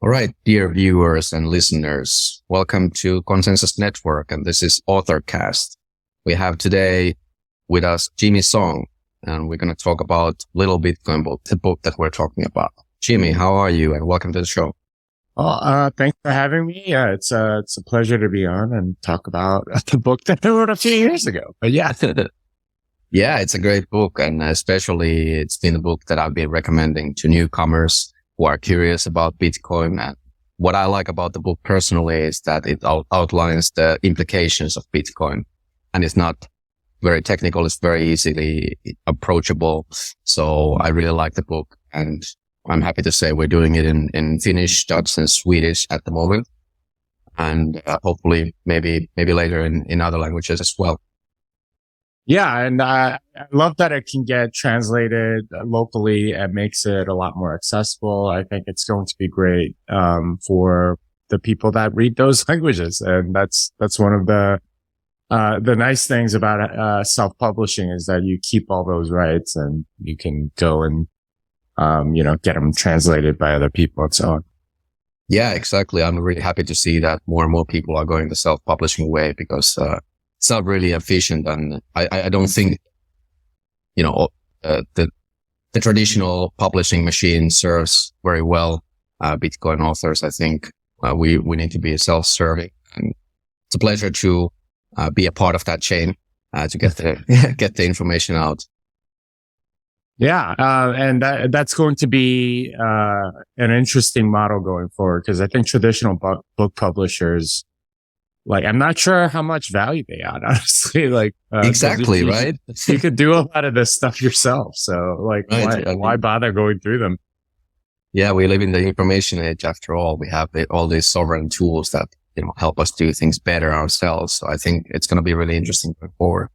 All right, dear viewers and listeners, welcome to Konsensus Network, and this is AuthorCast. We have today with us Jimmy Song, and we're going to talk about Little Bitcoin book, the book that we're talking about. Jimmy, how are you? And welcome to the show. Well, thanks for having me. Yeah, it's a pleasure to be on and talk about the book that I wrote a few years ago. But yeah. Yeah, it's a great book, and especially it's been a book that I've been recommending to newcomers who are curious about Bitcoin. And what I like about the book personally is that it outlines the implications of Bitcoin, and it's not very technical. It's very easily approachable. So I really like the book, and I'm happy to say we're doing it in Finnish, Dutch, and Swedish at the moment, and hopefully maybe later in other languages as well. Yeah, and I love that it can get translated locally and makes it a lot more accessible. I think it's going to be great for the people that read those languages, and that's one of the nice things about self-publishing is that you keep all those rights and you can go and get them translated by other people and so on. Yeah, exactly. I'm really happy to see that more and more people are going the self-publishing way because it's not really efficient, and I don't think the traditional publishing machine serves very well Bitcoin authors. I think we need to be self-serving, and it's a pleasure to be a part of that chain to get the information out. Yeah, and that's going to be an interesting model going forward because I think traditional book publishers, like, I'm not sure how much value they add, honestly. Like, exactly, right? You could do a lot of this stuff yourself, so like, right. why bother going through them? Yeah, we live in the information age. After all, we have all these sovereign tools that help us do things better ourselves. So I think it's going to be really interesting going forward.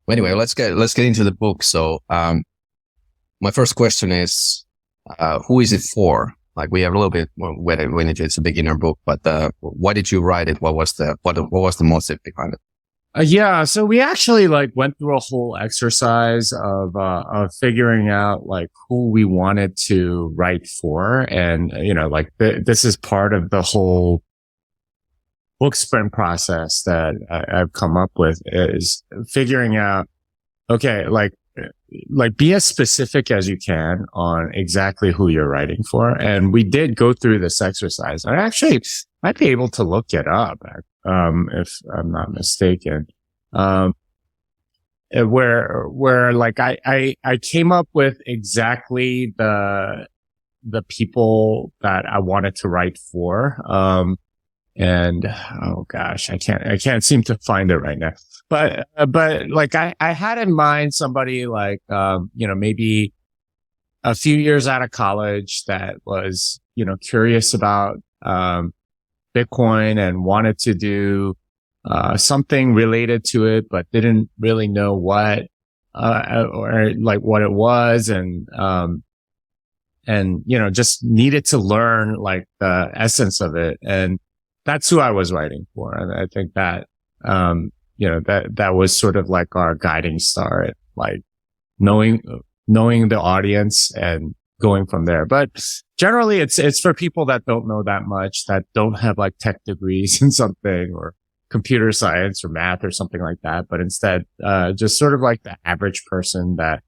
Anyway, let's get into the book. So, my first question is, who is it for? Like, we have a little bit when it's a beginner book, but why did you write it? What was the motive behind it? Yeah, so we actually went through a whole exercise of figuring out who we wanted to write for, and this is part of the whole book sprint process that I've come up with is figuring out, okay, be as specific as you can on exactly who you're writing for. And we did go through this exercise. I actually might be able to look it up, if I'm not mistaken. Where I came up with exactly the people that I wanted to write for. And oh gosh, I can't seem to find it right now. But I had in mind somebody maybe a few years out of college that was, curious about, Bitcoin and wanted to do, something related to it, but didn't really know what, or what it was. And just needed to learn the essence of it. And that's who I was writing for. And I think that, that was sort of our guiding star, knowing the audience and going from there. But generally it's for people that don't know that much, that don't have tech degrees in something or computer science or math or something like that. But instead, just sort of the average person that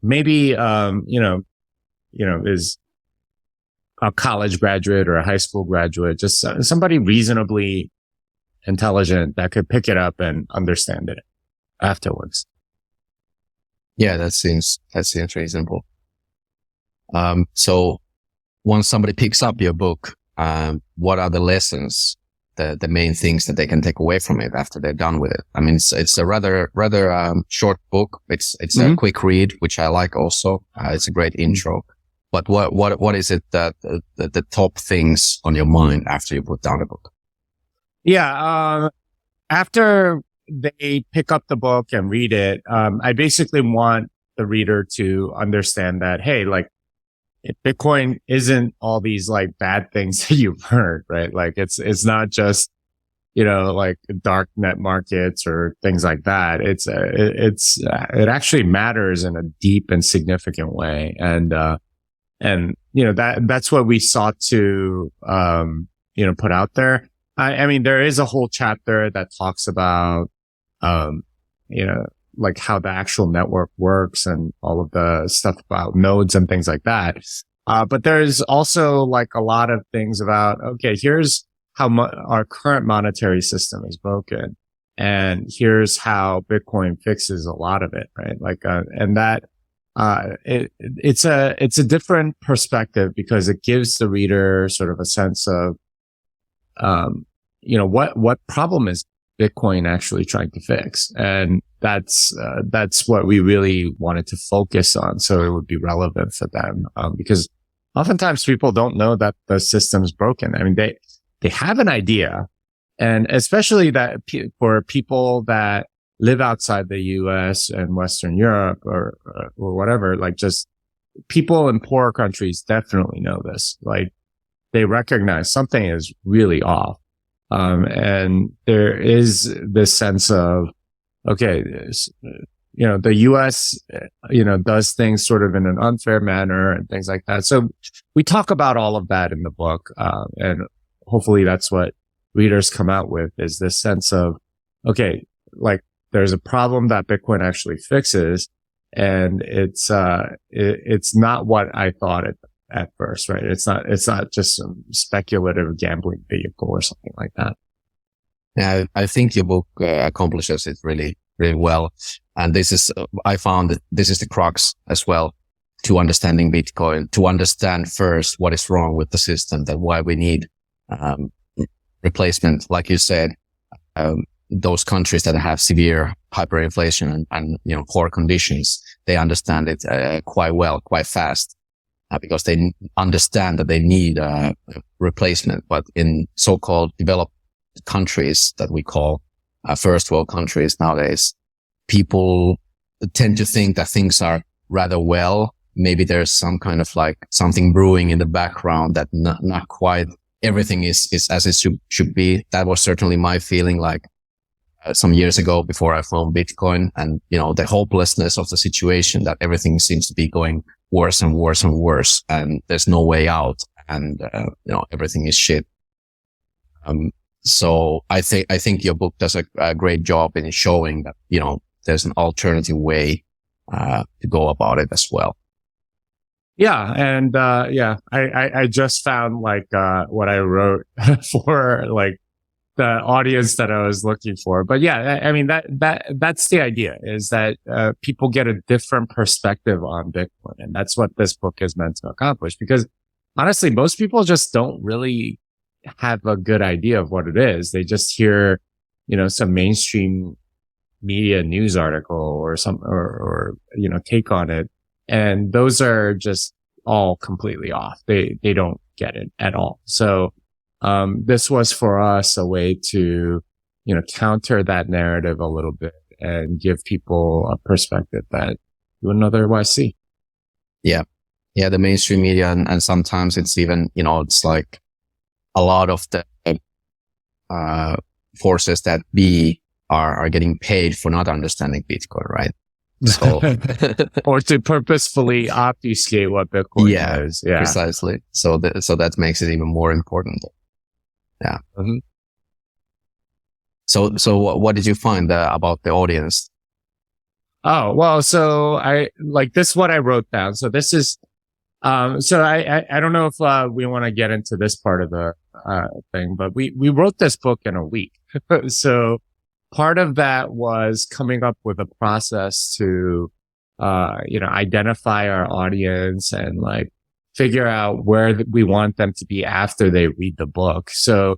maybe, is a college graduate or a high school graduate, just somebody reasonably intelligent that could pick it up and understand it afterwards. Yeah, that seems reasonable. So once somebody picks up your book, what are the lessons, the main things that they can take away from it after they're done with it? I mean, it's a rather short book. It's a quick read, which I like also. It's a great intro. But what is it that the top things on your mind after you put down the book? Yeah, after they pick up the book and read it, I basically want the reader to understand that, hey, Bitcoin isn't all these like bad things that you've heard, right? Like it's not just, like dark net markets or things like that. It actually matters in a deep and significant way. And And, that's what we sought to, put out there. I mean, there is a whole chapter that talks about, um, like how the actual network works and all of the stuff about nodes and things like that. But there's also like a lot of things about, okay, here's how our current monetary system is broken. And here's how Bitcoin fixes a lot of it, right? Like, and that, it's a different perspective because it gives the reader sort of a sense of, what problem is Bitcoin actually trying to fix? And that's what we really wanted to focus on. So it would be relevant for them, because oftentimes people don't know that the system's broken. I mean, they have an idea, and especially that for people that live outside the US and Western Europe or whatever, like just people in poorer countries definitely know this. Like they recognize something is really off. And there is this sense of, okay, the US, does things sort of in an unfair manner and things like that. So we talk about all of that in the book. And hopefully that's what readers come out with, is this sense of, okay, like there's a problem that Bitcoin actually fixes, and it's not what I thought at first, right? It's not just some speculative gambling vehicle or something like that. Yeah, I think your book accomplishes it really, really well. And I found that this is the crux as well to understanding Bitcoin, to understand first what is wrong with the system, that why we need, replacement. Like you said, those countries that have severe hyperinflation and poor conditions, they understand it quite well, quite fast, because they understand that they need a replacement. But in so-called developed countries that we call first world countries nowadays, people tend to think that things are rather well. Maybe there's some kind of like something brewing in the background, that not quite everything is as it should be. That was certainly my feeling, like some years ago before I found Bitcoin, and the hopelessness of the situation, that everything seems to be going worse and worse and worse, and there's no way out, and everything is shit. So I think your book does a great job in showing that there's an alternative way to go about it as well. Yeah. And, I just found like, what I wrote for like the audience that I was looking for. But yeah, I mean, that's the idea, is that, people get a different perspective on Bitcoin. And that's what this book is meant to accomplish, because honestly, most people just don't really have a good idea of what it is. They just hear, some mainstream media news article or take on it. And those are just all completely off. They don't get it at all. So, this was for us a way to, counter that narrative a little bit and give people a perspective that you wouldn't otherwise see. Yeah. Yeah. The mainstream media, and sometimes it's even, it's like a lot of the, forces that are getting paid for not understanding Bitcoin, right? So, or to purposefully obfuscate what Bitcoin is. Yeah, precisely. So that makes it even more important. Yeah. Mm-hmm. So what did you find about the audience? Oh, well, so this is what I wrote down. So this is, so I don't know if, we want to get into this part of the, thing, but we wrote this book in a week. So part of that was coming up with a process to, identify our audience and like figure out where we want them to be after they read the book. So,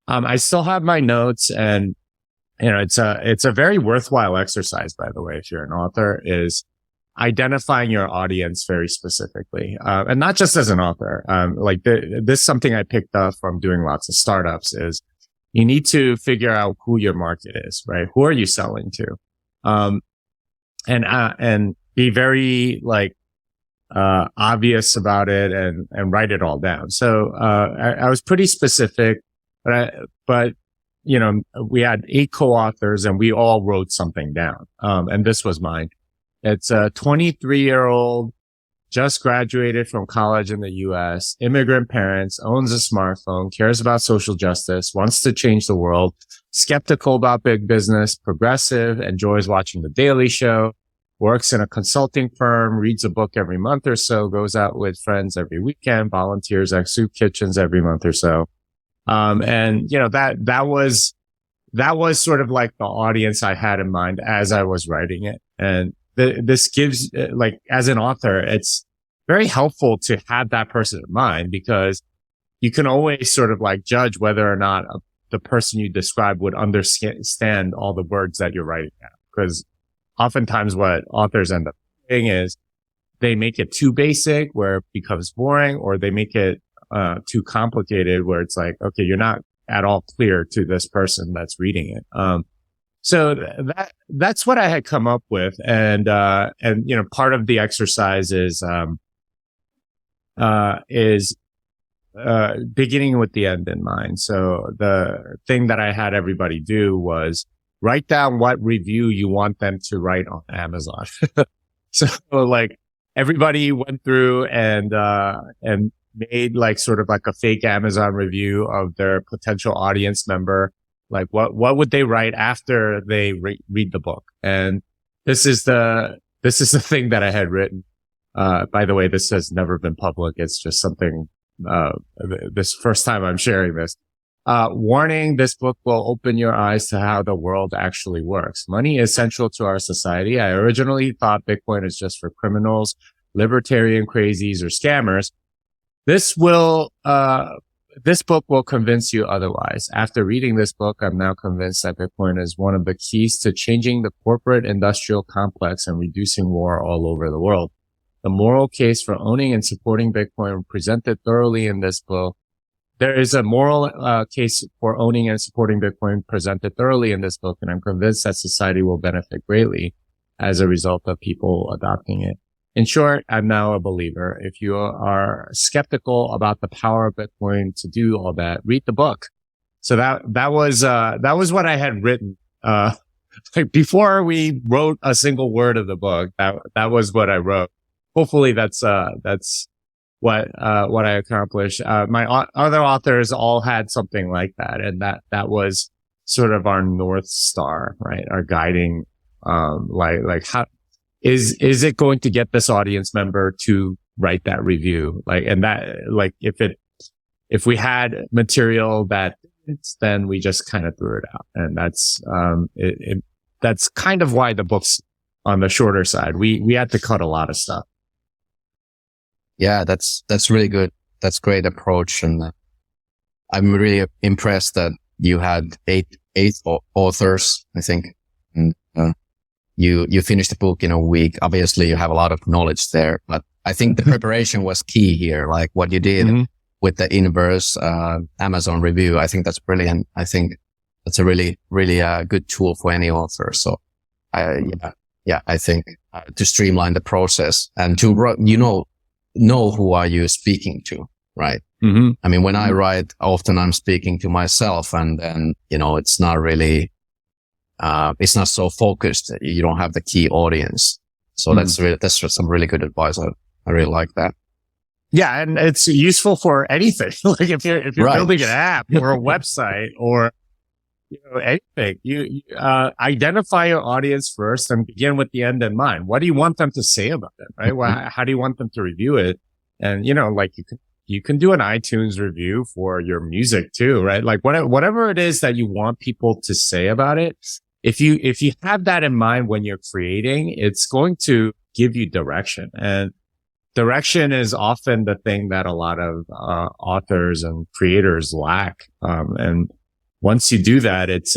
I still have my notes, and, it's a very worthwhile exercise, by the way, if you're an author, is identifying your audience very specifically. And not just as an author. This is something I picked up from doing lots of startups, is you need to figure out who your market is, right? Who are you selling to? And be very obvious about it and write it all down. So, I was pretty specific, but we had 8 co-authors and we all wrote something down. And this was mine. It's a 23-year-old just graduated from college in the US, immigrant parents, owns a smartphone, cares about social justice, wants to change the world, skeptical about big business, progressive, enjoys watching The Daily Show, works in a consulting firm, reads a book every month or so, goes out with friends every weekend, volunteers at soup kitchens every month or so. And you know, that was sort of like the audience I had in mind as I was writing it. And this gives, like, as an author, it's very helpful to have that person in mind, because you can always sort of like judge whether or not the person you describe would understand all the words that you're writing out. Because oftentimes what authors end up doing is they make it too basic where it becomes boring, or they make it too complicated where it's like, okay, you're not at all clear to this person that's reading it. So that's what I had come up with. And you know, part of the exercise is beginning with the end in mind. So the thing that I had everybody do was write down what review you want them to write on Amazon. So like everybody went through and made like sort of like a fake Amazon review of their potential audience member. Like what would they write after they read the book? And this is the thing that I had written. By the way, this has never been public. It's just something, this first time I'm sharing this. Warning, this book will open your eyes to how the world actually works. Money is central to our society. I originally thought Bitcoin is just for criminals, libertarian crazies, or scammers. This book will convince you otherwise. After reading this book, I'm now convinced that Bitcoin is one of the keys to changing the corporate industrial complex and reducing war all over the world. The moral case for owning and supporting Bitcoin presented thoroughly in this book. There is a moral case for owning and supporting Bitcoin presented thoroughly in this book, and I'm convinced that society will benefit greatly as a result of people adopting it. In short, I'm now a believer. If you are skeptical about the power of Bitcoin to do all that, read the book. So that was what I had written. Like before we wrote a single word of the book, that was what I wrote. Hopefully that's what I accomplished. My other authors all had something like that. And that was sort of our North Star, right? Our guiding, like how, is it going to get this audience member to write that review? Like, and that, like, if we had material that then we just kind of threw it out. And that's kind of why the book's on the shorter side. We had to cut a lot of stuff. Yeah, that's really good. That's great approach. And I'm really impressed that you had eight authors, I think. And, you finished the book in a week. Obviously you have a lot of knowledge there, but I think the preparation was key here. Like what you did with the inverse, Amazon review. I think that's brilliant. I think that's a really, really, good tool for any author. So, I think, to streamline the process and to, know who are you speaking to, right? Mm-hmm. I mean, when I write, often I'm speaking to myself, and then, it's not really, it's not so focused. You don't have the key audience. So that's some really good advice. I really like that. Yeah. And it's useful for anything. Like if you're building an app or a website or, anything, you identify your audience first and begin with the end in mind. What do you want them to say about it? Right. Well, how do you want them to review it? And, like you can do an iTunes review for your music too, right? Like whatever it is that you want people to say about it. If you have that in mind when you're creating, it's going to give you direction, and direction is often the thing that a lot of authors and creators lack. And once you do that, it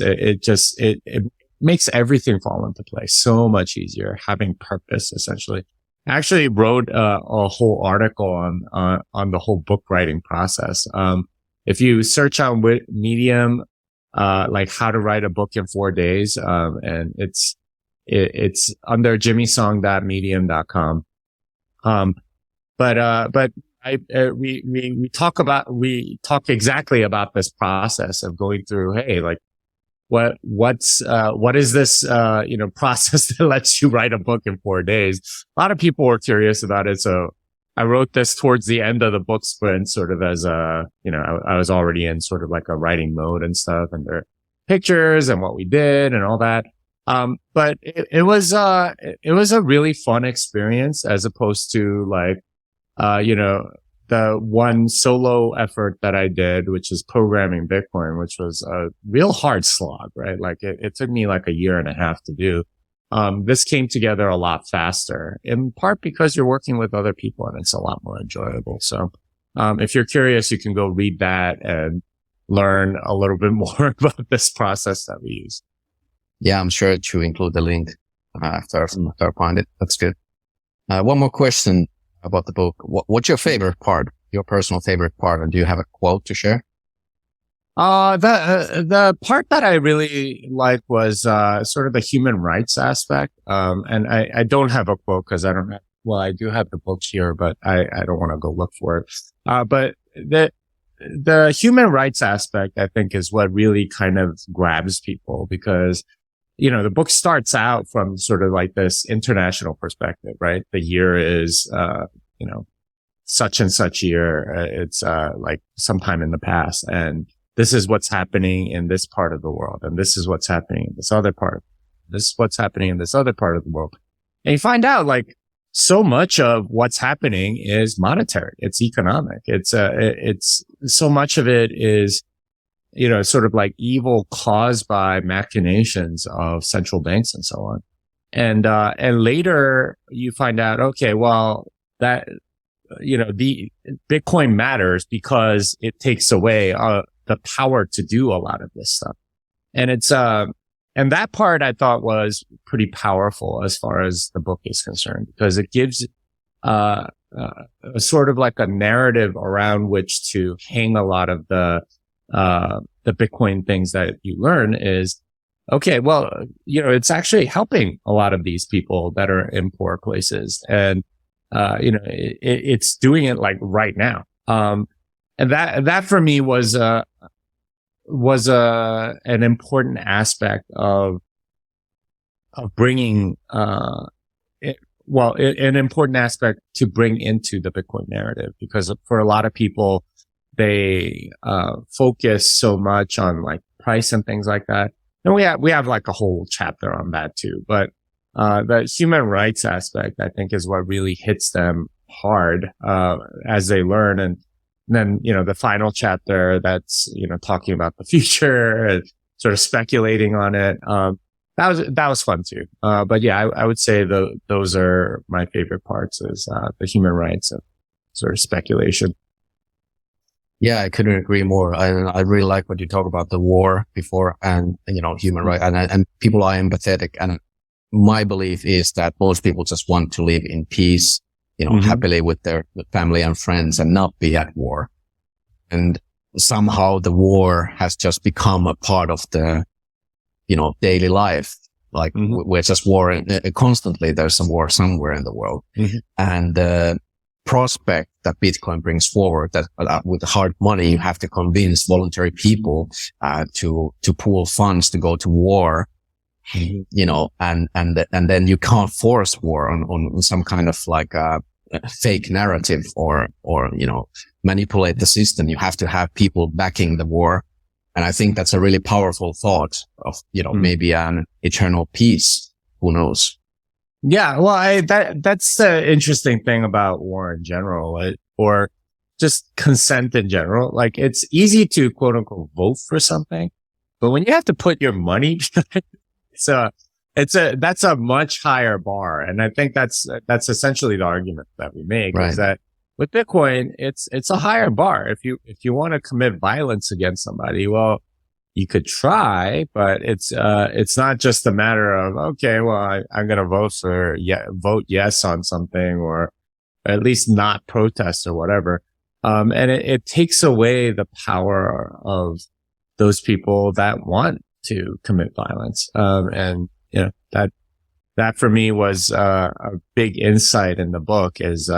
makes everything fall into place so much easier. Having purpose, essentially. I actually wrote a whole article on the whole book writing process. If you search on Medium, like how to write a book in 4 days, and it's under jimmysong.medium.com. But we talk exactly about this process of going through, hey, like what is this, process that lets you write a book in 4 days? A lot of people were curious about it. So I wrote this towards the end of the book sprint, sort of as a, I was already in sort of like a writing mode and stuff, and there are pictures and what we did and all that. But it was a really fun experience as opposed to like, the one solo effort that I did, which is programming Bitcoin, which was a real hard slog, right? Like it took me like a year and a half to do. This came together a lot faster, in part because you're working with other people and it's a lot more enjoyable. So, if you're curious, you can go read that and learn a little bit more about this process that we use. Yeah, I'm sure to include the link after I find it. That's good. One more question about the book. What's your favorite part? Your personal favorite part? And do you have a quote to share? The part that I really like was, sort of the human rights aspect. And I don't have a quote because I don't have, well, I do have the books here, but I don't want to go look for it. But the human rights aspect, I think, is what really kind of grabs people because, the book starts out from sort of like this international perspective, right? The year is, such and such year. It's, like sometime in the past. And this is what's happening in this part of the world. And this is what's happening in this other part. This is what's happening in this other part of the world. And you find out like so much of what's happening is monetary. It's economic. It's so much of it is, sort of like evil caused by machinations of central banks and so on. And later you find out, okay, well, that, the Bitcoin matters because it takes away, the power to do a lot of this stuff. And it's, and that part I thought was pretty powerful as far as the book is concerned, because it gives, a sort of like a narrative around which to hang a lot of the Bitcoin things that you learn is, okay, well, it's actually helping a lot of these people that are in poor places. And, it's doing it like right now. And that for me was an important aspect of bringing, an important aspect to bring into the Bitcoin narrative, because for a lot of people, they, focus so much on like price and things like that. And we have like a whole chapter on that too, but, the human rights aspect, I think, is what really hits them hard, as they learn. And then, the final chapter that's, talking about the future and sort of speculating on it. That was fun too. But yeah, I would say those are my favorite parts is, the human rights and sort of speculation. Yeah, I couldn't agree more. I really like what you talk about the war before and, human rights and people are empathetic. And my belief is that most people just want to live in peace, happily with their family and friends and not be at war. And somehow the war has just become a part of the, daily life. Like we're just warring constantly. There's some war somewhere in the world. And the prospect that Bitcoin brings forward that with hard money, you have to convince voluntary people, to pool funds to go to war. And then you can't force war on some kind of like a fake narrative or manipulate the system. You have to have people backing the war. And I think that's a really powerful thought of, maybe an eternal peace. Who knows? Yeah. Well, that's the interesting thing about war in general, or just consent in general. Like it's easy to quote unquote vote for something, but when you have to put your money that's a much higher bar. And I think that's essentially the argument that we make, right? Is that with Bitcoin, it's a higher bar. If you want to commit violence against somebody, well, you could try, but it's not just a matter of, okay, well, I'm going to vote yes on something, or at least not protest or whatever. And it takes away the power of those people that want to commit violence. And, that for me was, a big insight in the book is,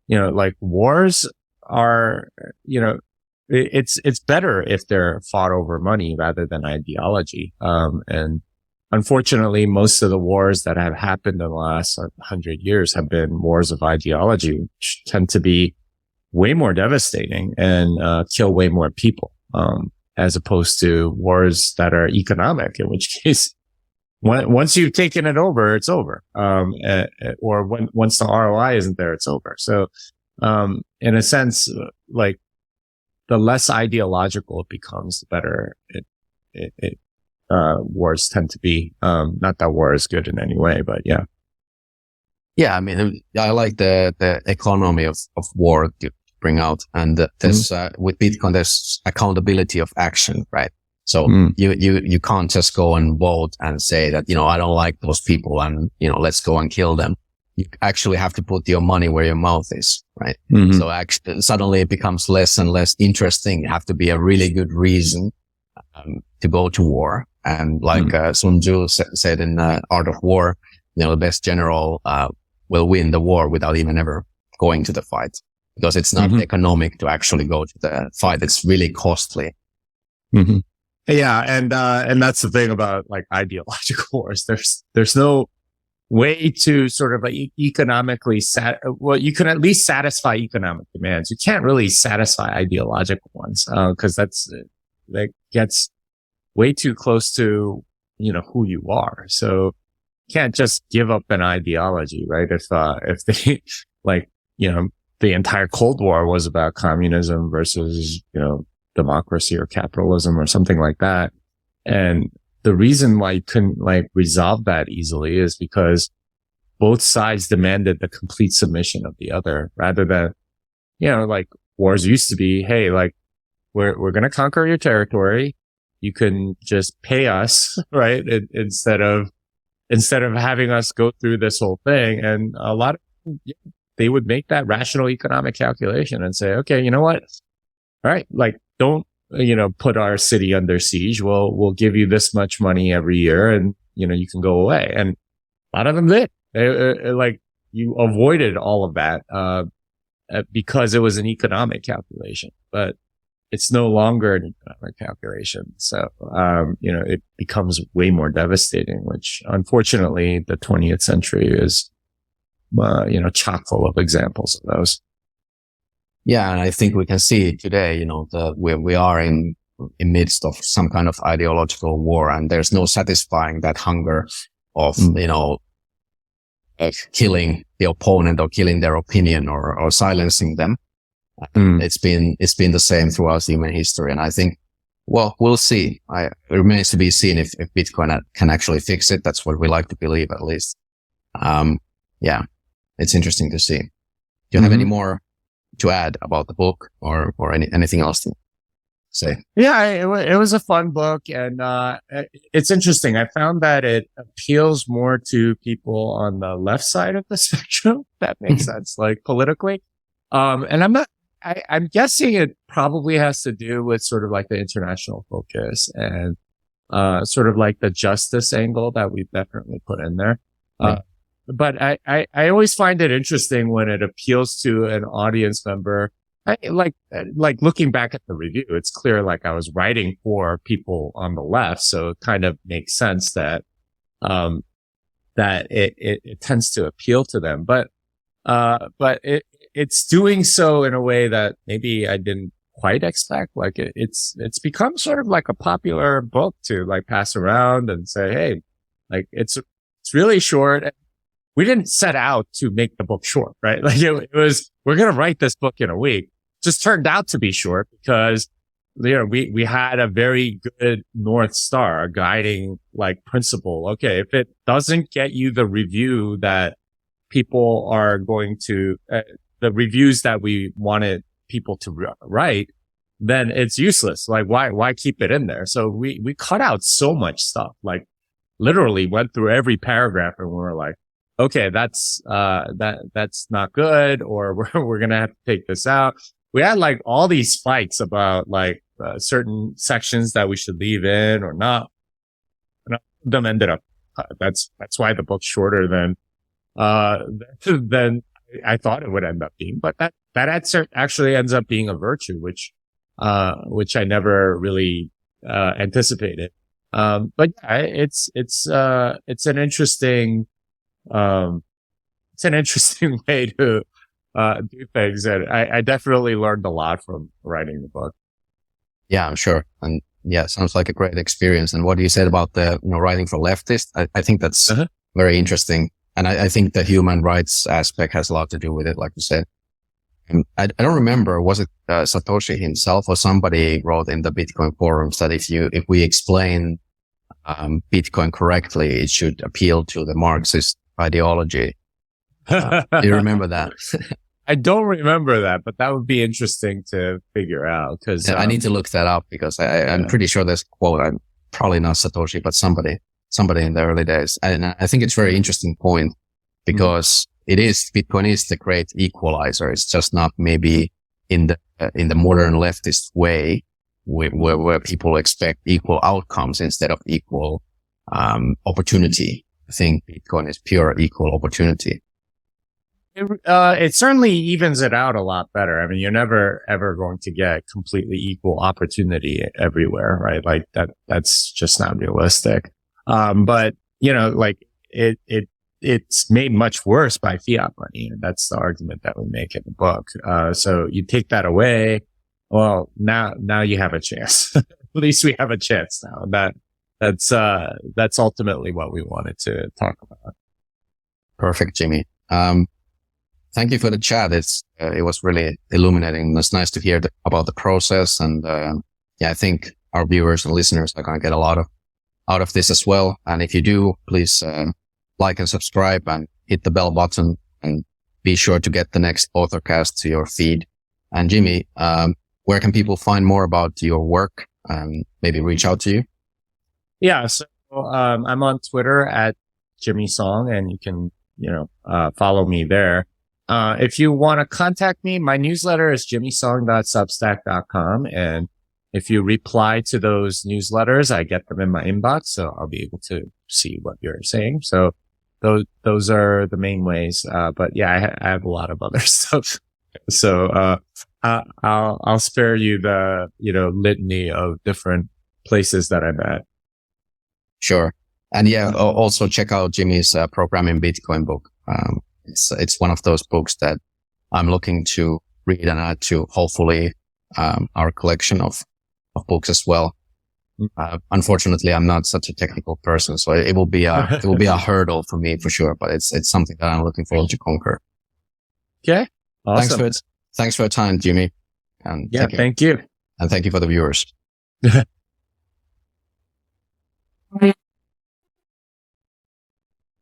like wars are, it's better if they're fought over money rather than ideology. And unfortunately, most of the wars that have happened in the last 100 years have been wars of ideology, which tend to be way more devastating and kill way more people, as opposed to wars that are economic, in which case, once you've taken it over, it's over. Or once the ROI isn't there, it's over. So, in a sense, like the less ideological it becomes, the better wars tend to be. Not that war is good in any way, but yeah. Yeah, I mean, I like the economy of war to bring out, and there's with Bitcoin, there's accountability of action, right? So you can't just go and vote and say that, I don't like those people and, let's go and kill them. You actually have to put your money where your mouth is, right? So actually, suddenly it becomes less and less interesting. You have to be a really good reason to go to war. And like Sun Tzu said in Art of War, the best general will win the war without even ever going to the fight, because it's not economic to actually go to the fight. It's really costly. Yeah, and that's the thing about like ideological wars. There's no way to sort of economically well, you can at least satisfy economic demands. You can't really satisfy ideological ones, because that gets way too close to, who you are. So you can't just give up an ideology, right? If they like, the entire Cold War was about communism versus, democracy or capitalism or something like that. And the reason why you couldn't like resolve that easily is because both sides demanded the complete submission of the other, rather than, like wars used to be, hey, like we're going to conquer your territory. You can just pay us, right? Instead of having us go through this whole thing. And a lot of, they would make that rational economic calculation and say, okay, you know what? All right. Like, don't, put our city under siege. We'll give you this much money every year and, you can go away. And a lot of them did. Like you avoided all of that, because it was an economic calculation, but it's no longer an economic calculation. So, it becomes way more devastating, which unfortunately the 20th century is, chock full of examples of those. Yeah, and I think we can see today, we are in midst of some kind of ideological war, and there's no satisfying that hunger of, killing the opponent or killing their opinion or silencing them. It's been the same throughout human history. And I think, well, we'll see. It remains to be seen if Bitcoin can actually fix it. That's what we like to believe, at least. Yeah, it's interesting to see. Do you have any more to add about the book or anything else to say? Yeah, it was a fun book, and it's interesting. I found that it appeals more to people on the left side of the spectrum. That makes sense, like politically. And I'm guessing it probably has to do with sort of like the international focus and sort of like the justice angle that we've definitely put in there. But I always find it interesting when it appeals to an audience member. Like looking back at the review, it's clear like I was writing for people on the left, so it kind of makes sense that it tends to appeal to them. But it's doing so in a way that maybe I didn't quite expect. Like it's become sort of like a popular book to like pass around and say, hey, like it's really short. We didn't set out to make the book short, right? Like it was, we're going to write this book in a week. Just turned out to be short because, we had a very good North Star, a guiding like principle. Okay. If it doesn't get you the review that people are going to, the reviews that we wanted people to write, then it's useless. Like why keep it in there? So we cut out so much stuff, like literally went through every paragraph and we were like, okay, that's not good, or we're going to have to take this out. We had like all these fights about like certain sections that we should leave in or not. And them ended up, that's why the book's shorter than I thought it would end up being, but that actually ends up being a virtue, which I never really, anticipated. But yeah, um, it's an interesting way to do things, and I definitely learned a lot from writing the book. Yeah, I'm sure. And yeah, sounds like a great experience. And what you said about the, writing for leftists, I think that's Uh-huh. very interesting. And I think the human rights aspect has a lot to do with it, like you said. And I don't remember, was it Satoshi himself or somebody wrote in the Bitcoin forums that if we explain Bitcoin correctly, it should appeal to the Marxist ideology. Do you remember that? I don't remember that, but that would be interesting to figure out because I need to look that up because I'm yeah. pretty sure there's a quote. I'm probably not Satoshi, but somebody in the early days. And I think it's a very interesting point because Bitcoin is the great equalizer. It's just not maybe in the modern leftist way where people expect equal outcomes instead of equal, opportunity. I think Bitcoin is pure equal opportunity. It certainly evens it out a lot better. I mean, you're never ever going to get completely equal opportunity everywhere, right? Like that's just not realistic. But like it's made much worse by fiat money. And that's the argument that we make in the book. So you take that away. Well, now you have a chance. At least we have a chance now. That's ultimately what we wanted to talk about. Perfect, Jimmy. Thank you for the chat. It was really illuminating. It's nice to hear about the process. And, I think our viewers and listeners are going to get a lot out of this as well. And if you do, please, like and subscribe and hit the bell button and be sure to get the next Authorcast to your feed. And Jimmy, where can people find more about your work and maybe reach out to you? Yeah. So, I'm on Twitter at Jimmy Song, and you can, follow me there. If you want to contact me, my newsletter is jimmysong.substack.com. And if you reply to those newsletters, I get them in my inbox. So I'll be able to see what you're saying. So those are the main ways. But yeah, I have a lot of other stuff. So, I'll spare you the, litany of different places that I'm at. Sure. And also check out Jimmy's Programming Bitcoin book. It's one of those books that I'm looking to read and add to hopefully, our collection of books as well. Unfortunately, I'm not such a technical person, so it will be a hurdle for me for sure, but it's something that I'm looking forward to conquer. Okay. Awesome. Thanks for your time, Jimmy. And thank you. And thank you for the viewers.